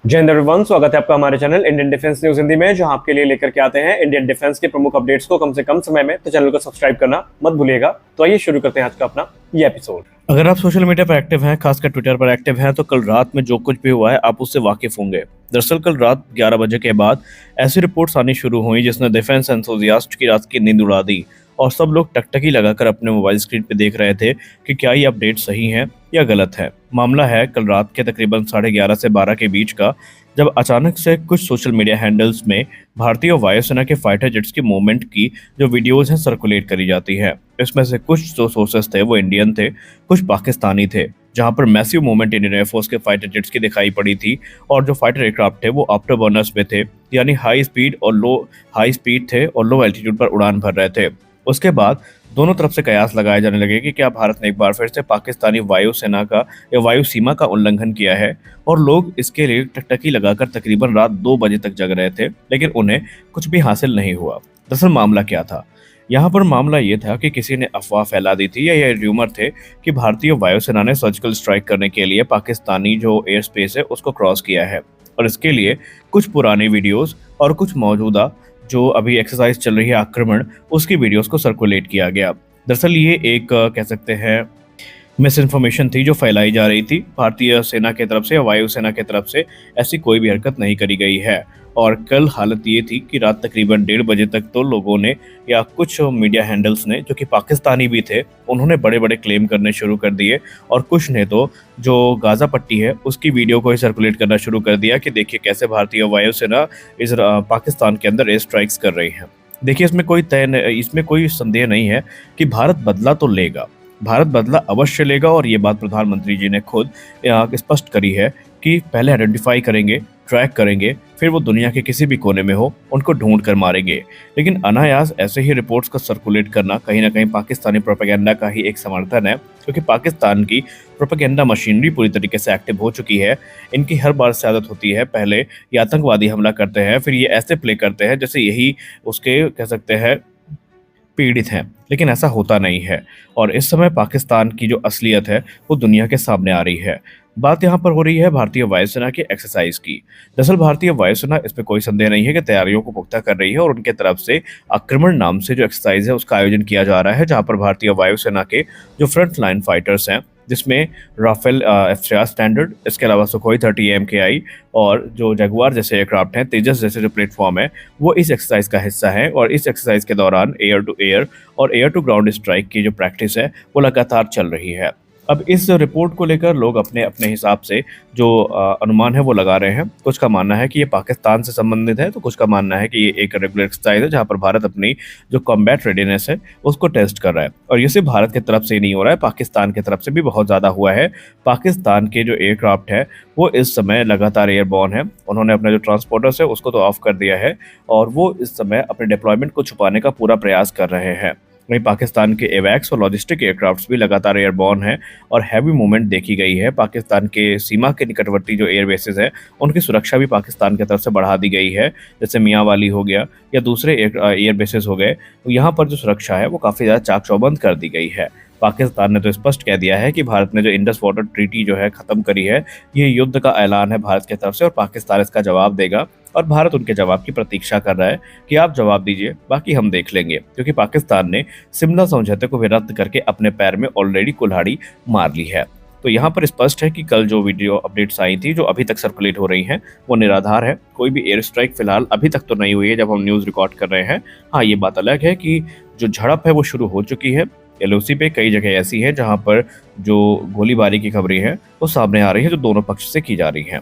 जय हिंद एवरीवन, स्वागत है आपका हमारे channel Indian defence news Hindi में, जहां आपके लिए लेकर के आते हैं इंडियन डिफेंस के प्रमुख अपडेट्स को कम से कम समय में। तो चैनल को सब्सक्राइब करना मत भूलिएगा। तो आइए शुरू करते हैं आज का अपना ये एपिसोड। अगर आप सोशल मीडिया पर एक्टिव हैं, खासकर ट्विटर पर एक्टिव हैं, तो कल रात में जो कुछ भी हुआ है आप उससे वाकिफ होंगे। दरअसल कल रात 11 बजे के बाद ऐसी रिपोर्ट्स आनी शुरू हुई जिसने डिफेंस एंथुसियास्ट की रात की नींद उड़ा दी और सब लोग टकटकी लगाकर अपने मोबाइल स्क्रीन पे देख रहे थे कि क्या ये अपडेट सही है या गलत है। मामला है कल रात के तकरीबन 11:30 से 12 के बीच का, जब अचानक से कुछ सोशल मीडिया हैंडल्स में भारतीय वायुसेना के फाइटर जेट्स की मूवमेंट की जो वीडियोज हैं सर्कुलेट करी जाती है। इसमें से कुछ जो सोर्सेस थे वो इंडियन थे, कुछ पाकिस्तानी थे, जहां पर मैसिव मूवमेंट इंडियन एयरफोर्स के फाइटर जेट्स की दिखाई पड़ी थी और जो फाइटर एयरक्राफ्ट थे वो आफ्टर बर्नर्स पे थे, यानी हाई स्पीड थे और लो एल्टीट्यूड पर उड़ान भर रहे थे। उसके बाद दोनों तरफ से कयास लगाए जाने लगे कि क्या भारत ने एक बार फिर से पाकिस्तानी वायुसेना का या वायु सीमा का उल्लंघन किया है, और लोग इसके लिए टकटकी लगाकर तकरीबन रात 2 बजे तक जग रहे थे, लेकिन उन्हें कुछ भी हासिल नहीं हुआ। दरअसल मामला क्या था? यहाँ पर मामला ये था कि किसी ने अफवाह फैला दी थी या ये र्यूमर थे कि भारतीय वायुसेना ने सर्जिकल स्ट्राइक करने के लिए पाकिस्तानी जो एयर स्पेस है उसको क्रॉस किया है, और इसके लिए कुछ पुरानी वीडियोस और कुछ मौजूदा जो अभी एक्सरसाइज चल रही है आक्रमण, उसकी वीडियोस को सर्कुलेट किया गया। दरअसल ये एक कह सकते हैं मिस इन्फॉर्मेशन थी जो फैलाई जा रही थी। भारतीय सेना की तरफ से या वायुसेना की तरफ से ऐसी कोई भी हरकत नहीं करी गई है। और कल हालत ये थी कि रात तकरीबन 1:30 बजे तक तो लोगों ने या कुछ मीडिया हैंडल्स ने, जो कि पाकिस्तानी भी थे, उन्होंने बड़े बड़े क्लेम करने शुरू कर दिए, और कुछ ने तो जो गाजा पट्टी है उसकी वीडियो को ही सर्कुलेट करना शुरू कर दिया कि देखिए कैसे भारतीय वायुसेना इस पाकिस्तान के अंदर एयर स्ट्राइक्स कर रही है। देखिए इसमें कोई संदेह नहीं है कि भारत बदला तो लेगा, भारत बदला अवश्य लेगा, और ये बात प्रधानमंत्री जी ने खुद स्पष्ट करी है कि पहले आइडेंटिफाई करेंगे, ट्रैक करेंगे, फिर वो दुनिया के किसी भी कोने में हो उनको ढूंढ कर मारेंगे। लेकिन अनायास ऐसे ही रिपोर्ट्स को सर्कुलेट करना कहीं ना कहीं पाकिस्तानी प्रोपेगेंडा का ही एक समर्थन है, क्योंकि पाकिस्तान की प्रोपेगेंडा मशीनरी पूरी तरीके से एक्टिव हो चुकी है। इनकी हर बार से आदत होती है, पहले ये आतंकवादी हमला करते हैं, फिर ये ऐसे प्ले करते हैं जैसे यही उसके कह सकते हैं पीड़ित हैं, लेकिन ऐसा होता नहीं है। और इस समय पाकिस्तान की जो असलियत है वो दुनिया के सामने आ रही है। बात यहाँ पर हो रही है भारतीय वायुसेना की एक्सरसाइज की। दरअसल भारतीय वायुसेना, इसमें कोई संदेह नहीं है कि तैयारियों को पुख्ता कर रही है, और उनके तरफ से आक्रमण नाम से जो एक्सरसाइज है उसका आयोजन किया जा रहा है, जहाँ पर भारतीय वायुसेना के जो फ्रंट लाइन फाइटर्स हैं, जिसमें राफेल F-16 स्टैंडर्ड, इसके अलावा सुखोई 30 MKI और जो जगुआर जैसे एयरक्राफ्ट हैं, तेजस जैसे जो प्लेटफॉर्म है, वो इस एक्सरसाइज का हिस्सा है। और इस एक्सरसाइज के दौरान एयर टू एयर और एयर टू ग्राउंड स्ट्राइक की जो प्रैक्टिस है वो लगातार चल रही है। अब इस रिपोर्ट को लेकर लोग अपने अपने हिसाब से जो अनुमान है वो लगा रहे हैं। कुछ का मानना है कि ये पाकिस्तान से संबंधित है, तो कुछ का मानना है कि ये एक रेगुलर एक्सरसाइज है जहां पर भारत अपनी जो कॉम्बैट रेडीनेस है उसको टेस्ट कर रहा है। और ये सिर्फ भारत की तरफ से ही नहीं हो रहा है, पाकिस्तान की तरफ से भी बहुत ज़्यादा हुआ है। पाकिस्तान के जो एयरक्राफ्ट है वो इस समय लगातार एयरबॉर्न है। उन्होंने अपना जो ट्रांसपोर्टर्स है उसको तो ऑफ कर दिया है, और वो इस समय अपने डिप्लॉयमेंट को छुपाने का पूरा प्रयास कर रहे हैं। वहीं पाकिस्तान के एवैक्स और लॉजिस्टिक एयरक्राफ्ट्स भी लगातार एयरबॉर्न हैं और हैवी मूवमेंट देखी गई है। पाकिस्तान के सीमा के निकटवर्ती जो एयर बेसेस हैं उनकी सुरक्षा भी पाकिस्तान की तरफ से बढ़ा दी गई है, जैसे मियाँ वाली हो गया या दूसरे एयर बेसेस हो गए। तो यहाँ पर जो सुरक्षा है वो काफ़ी ज़्यादा चाक चौबंद कर दी गई है। पाकिस्तान ने तो स्पष्ट कह दिया है कि भारत ने जो इंडस वाटर ट्रीटी जो है ख़त्म करी है, ये युद्ध का ऐलान है भारत की तरफ से, और पाकिस्तान इसका जवाब देगा। और भारत उनके जवाब की प्रतीक्षा कर रहा है कि आप जवाब दीजिए, बाकी हम देख लेंगे, क्योंकि पाकिस्तान ने शिमला समझौते को भी रद्द करके अपने पैर में ऑलरेडी कुल्हाड़ी मार ली है। तो यहाँ पर स्पष्ट है कि कल जो वीडियो अपडेट्स आई थी जो अभी तक सर्कुलेट हो रही हैं वो निराधार है। कोई भी एयर स्ट्राइक फिलहाल अभी तक तो नहीं हुई है जब हम न्यूज़ रिकॉर्ड कर रहे हैं। हाँ, ये बात अलग है कि जो झड़प है वो शुरू हो चुकी है। LOC पे कई जगह ऐसी है जहाँ पर जो गोलीबारी की खबरें हैं वो सामने आ रही है, जो दोनों पक्ष से की जा रही हैं।